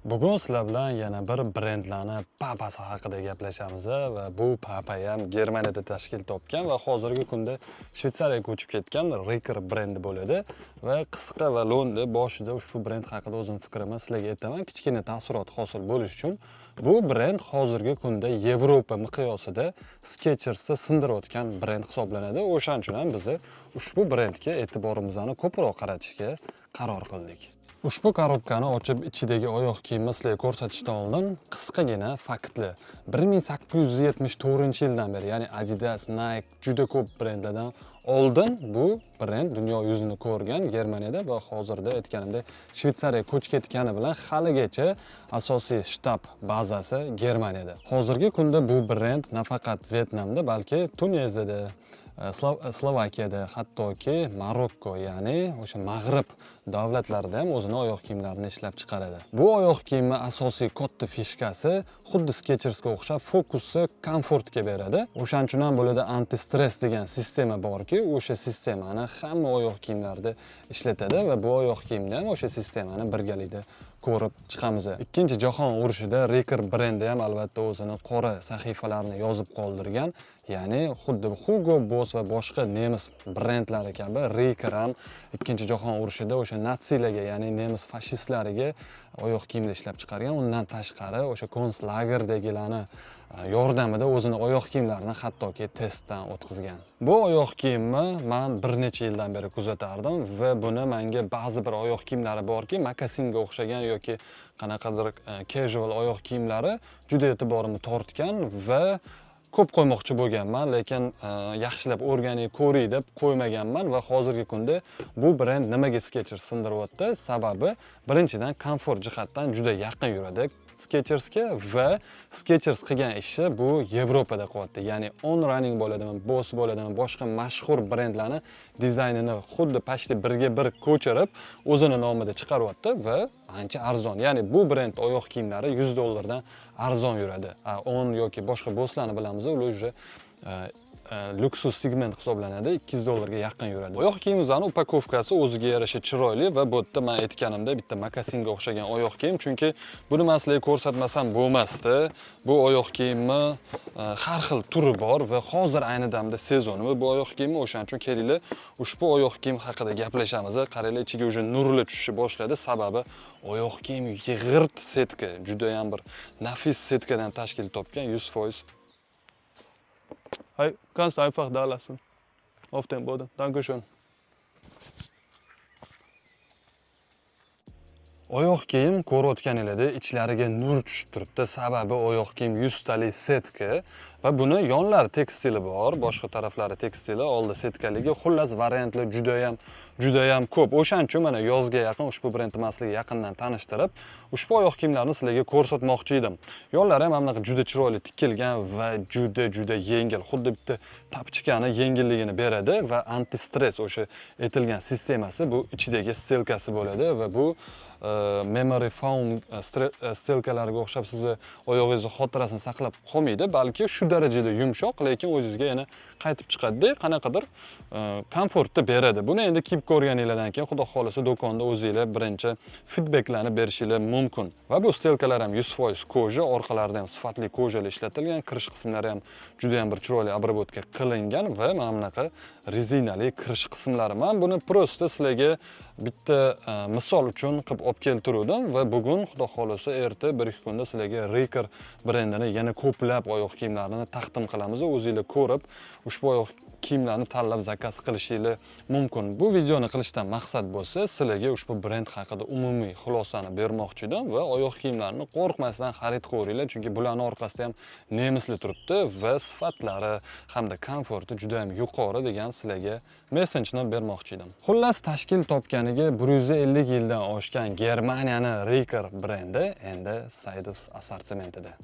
Bugun sizlar bilan yana bir brendlarni papasi haqida gaplashamiz va bu papa ham Germaniyada tashkil topgan va hozirgi kunda Shvetsariyaga ko'chib ketgan Riker brendi bo'ladi va qisqa va lo'nda boshida ushbu brend haqida o'zim fikrimni sizlarga aytaman, kichkina taassurot hosil bo'lish uchun. Bu brend hozirgi kunda Yevropa miqyosida Skechers'ni sindirayotgan brend hisoblanadi. O'shaning uchun ham biz ushbu brendga e'tiborimizni ko'proq qaratishga qaror qildik. Ushbu korobkani ochib ichidagi oyoq kiyimni sizlarga ko'rsatishdan oldin qisqagina faktli 1874-yildan beri, ya'ni Adidas, Nike juda ko'p brendlardan oldin bu brend dunyo yuzini ko'rgan Germaniyada va hozirda aytganimdek Shvetsariyaga ko'chib ketgani bilan haligacha asosiy shtab bazasi Germaniyada. Hozirgi kunda bu brend nafaqat Vyetnamda, balki Tuneziyada, Slovakiyada, hattoki Marokko, ya'ni o'sha Mag'rib davlatlarida ham o'zini oyoq kiyimlarini ishlab chiqaradi. Bu oyoq kiyimni asosiy katta fishkasi xuddi Skechersga o'xshab fokusni komfortga beradi. O'shaning uchun ham bo'ladi anti-stress degan sistema borki, o'sha sistemani hamma oyoq kiyimlarida ishlatadi va bu oyoq kiyimda ham o'sha sistemani birgalikda ko'rib chiqamiz. Ikkinchi jahon urushida Riker brendi ham albatta o'zini qora sahifalarini yozib qoldirgan. Ya'ni xuddi Hugo Boss va boshqa nemis brendlari kabi Riker ham ikkinchi jahon urushida o'sha natsilarga, ya'ni nemis fashistlariga oyoq kiyimlar ishlab chiqargan. Undan tashqari o'sha konslagerdagilarni yordamida o'zini oyoq kiyimlarini hattoki testdan o'tkazgan. Bu oyoq kiyimni men bir necha yildan beri kuzatardim va buni menga ba'zi bir oyoq kiyimlari borki, mokasinga o'xshagan yoki qanaqadir casual oyoq kiyimlari juda e'tiborimni tortgan va ko'p qo'ymoqchi bo'lganman, lekin yaxshilab o'rganib ko'ray deb qo'ymaganman va hozirgi kunda bu brend nimaga Skechers sindiryapti? Sababi birinchidan komfort jihatdan juda yaqin yuradi Skechersga va Skechers qilgan ishi bu Yevropada qilyapti. Ya'ni On Running bo'ladimi, Boss bo'ladimi, boshqa mashhur brendlarni dizaynini xuddi pashti birga bir ko'chirib o'zini nomida chiqaryapti va ancha arzon. Ya'ni bu brend oyoq kiyimlari $100 arzon yuradi. On yoki boshqa Bosslarni bilamiz, ular уже luksus segment hisoblanadi, $200 ga yaqin yuradi. Oyoq kiyimimizning upakovkasi o'ziga yarasha chiroyli va bu yerda men aytganimda bitta mokasinga o'xshagan oyoq kiyim, chunki buni men sizlarga ko'rsatmasam bo'lmasdi. Bu oyoq kiyimni har xil turi bor va hozir ayni damda sezoni va bu oyoq kiyimni o'shaning uchun kelinglar ushbu oyoq kiyim haqida gaplashamiz. Qaranglar, ichiga уже nurli tushishni boshladi. Sababi oyoq kiyim yig'irt setka, juda ham bir nafis setkadan tashkil topgan 100%. Hey, kannst du einfach da lassen. Auf den Boden. Dankeschön. Oyoq kiyim ko'rayotganingizda ichlariga nur tushib turibdi. Sababi oyoq kiyim 100 talik setka va buni yonlari tekstili bor, boshqa taraflari tekstili, oldi setkaligi. Xullas variantlar juda ham ko'p. O'shaning uchun mana yozga yaqin ushbu brendni men sizlarga yaqindan tanishtirib, ushbu oyoq kiyimlarni sizlarga ko'rsatmoqchi edim. Yonlari ham bunaqa juda chiroyli tikilgan va juda yengil. Xuddi bitta tapchikani yengilligini beradi va anti-stress o'sha aytilgan sistemasi bu ichidagi stelkasi bo'ladi va bu memory foam stelkalariga o'xshab sizni oyog'ingizni xotirasini saqlab qolmaydi, balki shu darajada yumshoq, lekin o'zingizga yana qaytib chiqadi, qanaqadir komfortni beradi. Buni endi kiyib ko'rganingizdan keyin xudo xolasa do'konda o'zingizlar birinchi feedbacklarni berishingiz mumkin. Va bu stelkalar ham 100% koja, orqalarida ham sifatli kojalar ishlatilgan, kirish qismlari ham juda ham bir chiroyli обработка qilingan va mana bunaqa rezinali kirish qismlari. Men buni prosta sizlarga bitta misol uchun qilib olib keltirdim va bugun xudo xolasa erta 1-2 kunda sizlarga Riker brendini yana ko'plab oyoq kiyimlarini taqdim qilamiz. O'zingizlar ko'rib ushbu oyoq kiyimlarni tanlab zakaz qilishingiz mumkin. Bu videoni qilishdan maqsad bo'lsa, sizlarga ushbu brend haqida umumiy xulosani bermoqchi edim va oyoq kiyimlarini qo'rqmasdan xarid qilaveringlar, chunki bularning orqasida ham nemislar turibdi va sifatlari hamda komforti juda ham yuqori degan sizlarga messenjni bermoqchi edim. Xullas, tashkil topganiga 150 yildan oshgan Germaniyani Riker brendi endi Seidus assortimentida.